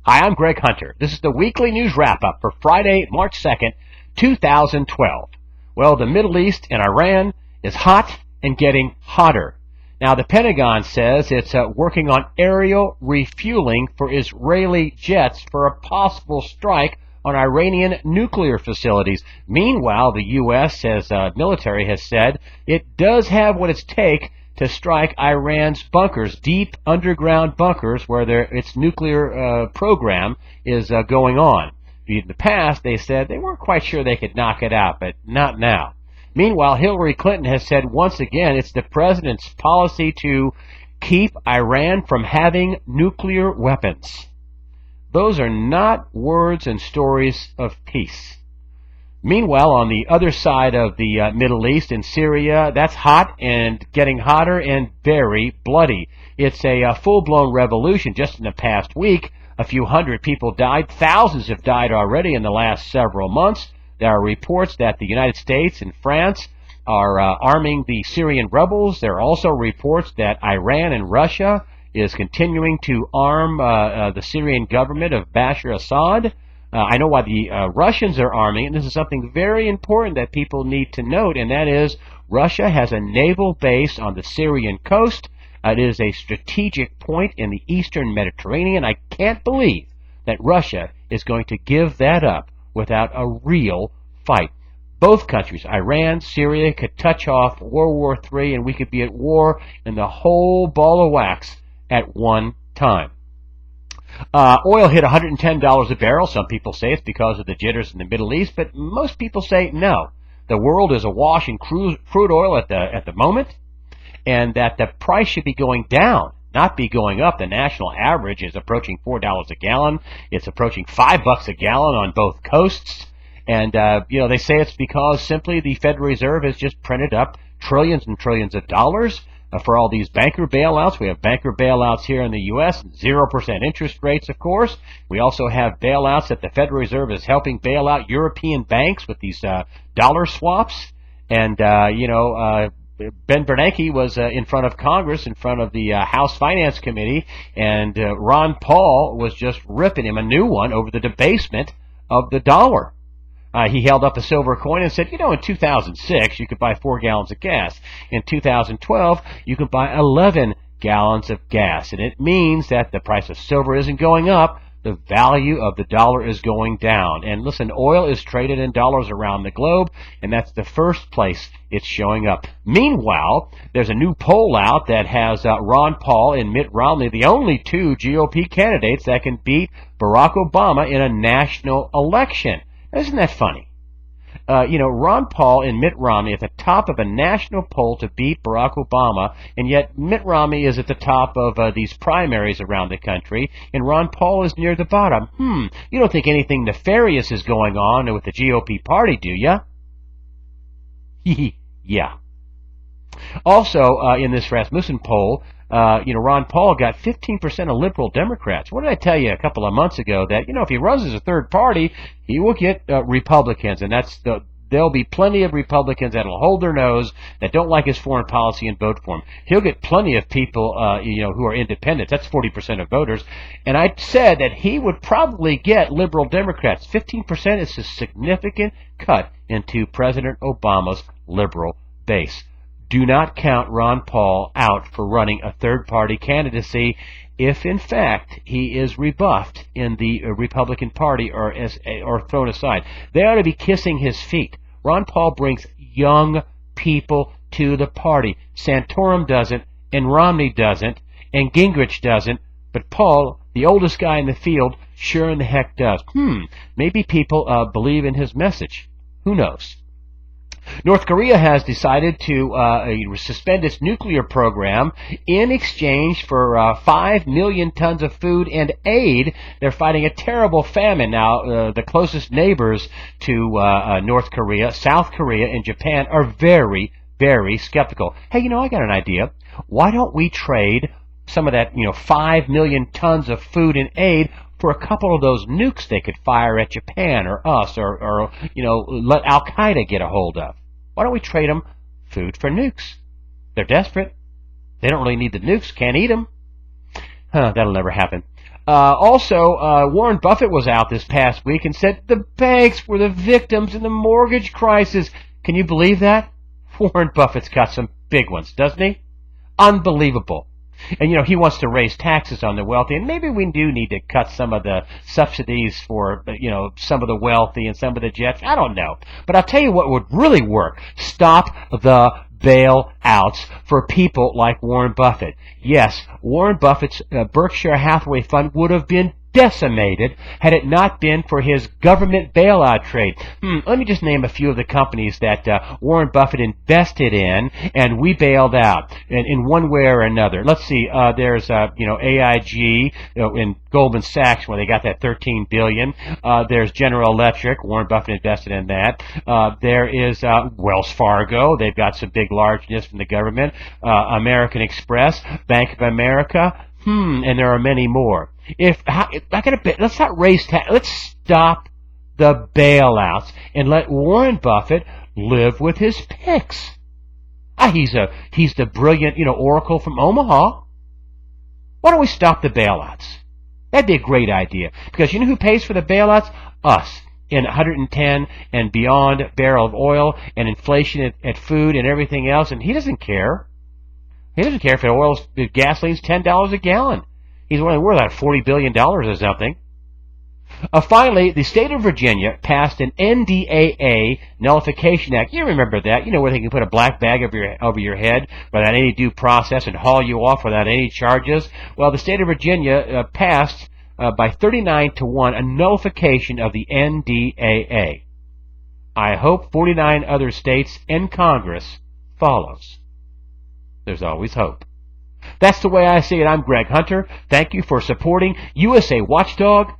Hi, I'm Greg Hunter. This is the weekly news wrap-up for Friday, March 2nd, 2012. Well, the Middle East and Iran is hot and getting hotter. Now, the Pentagon says it's working on aerial refueling for Israeli jets for a possible strike on Iranian nuclear facilities. Meanwhile, the U.S. military has said it does have what it takes to strike Iran's bunkers, deep underground bunkers where its nuclear program is going on. In the past, they said they weren't quite sure they could knock it out, but not now. Meanwhile, Hillary Clinton has said once again it's the president's policy to keep Iran from having nuclear weapons. Those are not words and stories of peace. Meanwhile, on the other side of the Middle East, in Syria, that's hot and getting hotter and very bloody. It's a full-blown revolution. Just in the past week, a few hundred people died. Thousands have died already in the last several months. There are reports that the United States and France are arming the Syrian rebels. There are also reports that Iran and Russia is continuing to arm the Syrian government of Bashar Assad. I know why the Russians are arming, and this is something very important that people need to note, and that is Russia has a naval base on the Syrian coast. It is a strategic point in the eastern Mediterranean. I can't believe that Russia is going to give that up without a real fight. Both countries, Iran, Syria, could touch off World War III, and we could be at war in the whole ball of wax at one time. Oil hit $110 a barrel. Some people say it's because of the jitters in the Middle East, but most people say no. The world is awash in crude oil at the moment, and that the price should be going down, not be going up. The national average is approaching $4 a gallon. It's approaching $5 a gallon on both coasts. And, they say it's because simply the Federal Reserve has just printed up trillions and trillions of dollars for all these banker bailouts. We have banker bailouts here in the U.S., 0% interest rates, of course. We also have bailouts that the Federal Reserve is helping bail out European banks with these dollar swaps. And, Ben Bernanke was in front of Congress, in front of the House Finance Committee, and Ron Paul was just ripping him a new one over the debasement of the dollar. He held up a silver coin and said, in 2006, you could buy 4 gallons of gas. In 2012, you could buy 11 gallons of gas. And it means that the price of silver isn't going up. The value of the dollar is going down. And listen, oil is traded in dollars around the globe, and that's the first place it's showing up. Meanwhile, there's a new poll out that has Ron Paul and Mitt Romney, the only two GOP candidates that can beat Barack Obama in a national election. Isn't that funny? Ron Paul and Mitt Romney at the top of a national poll to beat Barack Obama, and yet Mitt Romney is at the top of these primaries around the country, and Ron Paul is near the bottom. You don't think anything nefarious is going on with the GOP party, do ya? Yeah. Also, in this Rasmussen poll, Ron Paul got 15% of liberal Democrats. What did I tell you a couple of months ago? That, if he runs as a third party, he will get Republicans, and there'll be plenty of Republicans that'll hold their nose, that don't like his foreign policy and vote for him. He'll get plenty of people, who are independents. That's 40% of voters. And I said that he would probably get liberal Democrats. 15% is a significant cut into President Obama's liberal base. Do not count Ron Paul out for running a third-party candidacy if, in fact, he is rebuffed in the Republican Party or thrown aside. They ought to be kissing his feet. Ron Paul brings young people to the party. Santorum doesn't, and Romney doesn't, and Gingrich doesn't, but Paul, the oldest guy in the field, sure in the heck does. Maybe people believe in his message. Who knows? North Korea has decided to suspend its nuclear program in exchange for 5 million tons of food and aid. They're fighting a terrible famine. Now, the closest neighbors to North Korea, South Korea, and Japan are very, very skeptical. Hey, I got an idea. Why don't we trade some of that, 5 million tons of food and aid for a couple of those nukes they could fire at Japan or us or let Al-Qaeda get a hold of? Why don't we trade them food for nukes? They're desperate. They don't really need the nukes, can't eat them. That'll never happen. Also, Warren Buffett was out this past week and said the banks were the victims in the mortgage crisis. Can you believe that? Warren Buffett's got some big ones, doesn't he? Unbelievable. And, he wants to raise taxes on the wealthy, and maybe we do need to cut some of the subsidies for, some of the wealthy and some of the jets. I don't know. But I'll tell you what would really work. Stop the bailouts for people like Warren Buffett. Yes, Warren Buffett's Berkshire Hathaway fund would have been decimated had it not been for his government bailout trade. Let me just name a few of the companies that Warren Buffett invested in and we bailed out in one way or another. Let's see. There's AIG in Goldman Sachs where they got that $13 billion. There's General Electric. Warren Buffett invested in that. There is Wells Fargo. They've got some big largeness from the government. American Express, Bank of America. And there are many more. Let's not raise tax. Let's stop the bailouts and let Warren Buffett live with his picks. He's the brilliant, oracle from Omaha. Why don't we stop the bailouts? That'd be a great idea. Because you know who pays for the bailouts? Us. In 110 and beyond barrel of oil and inflation at food and everything else. And he doesn't care. He doesn't care if gasoline's $10 a gallon. He's only worth about $40 billion or something. Finally, the state of Virginia passed an NDAA Nullification Act. You remember that. Where they can put a black bag over your head without any due process and haul you off without any charges. Well, the state of Virginia passed by 39-1 a nullification of the NDAA. I hope 49 other states and Congress follows. There's always hope. That's the way I see it. I'm Greg Hunter. Thank you for supporting USAWatchdog.com.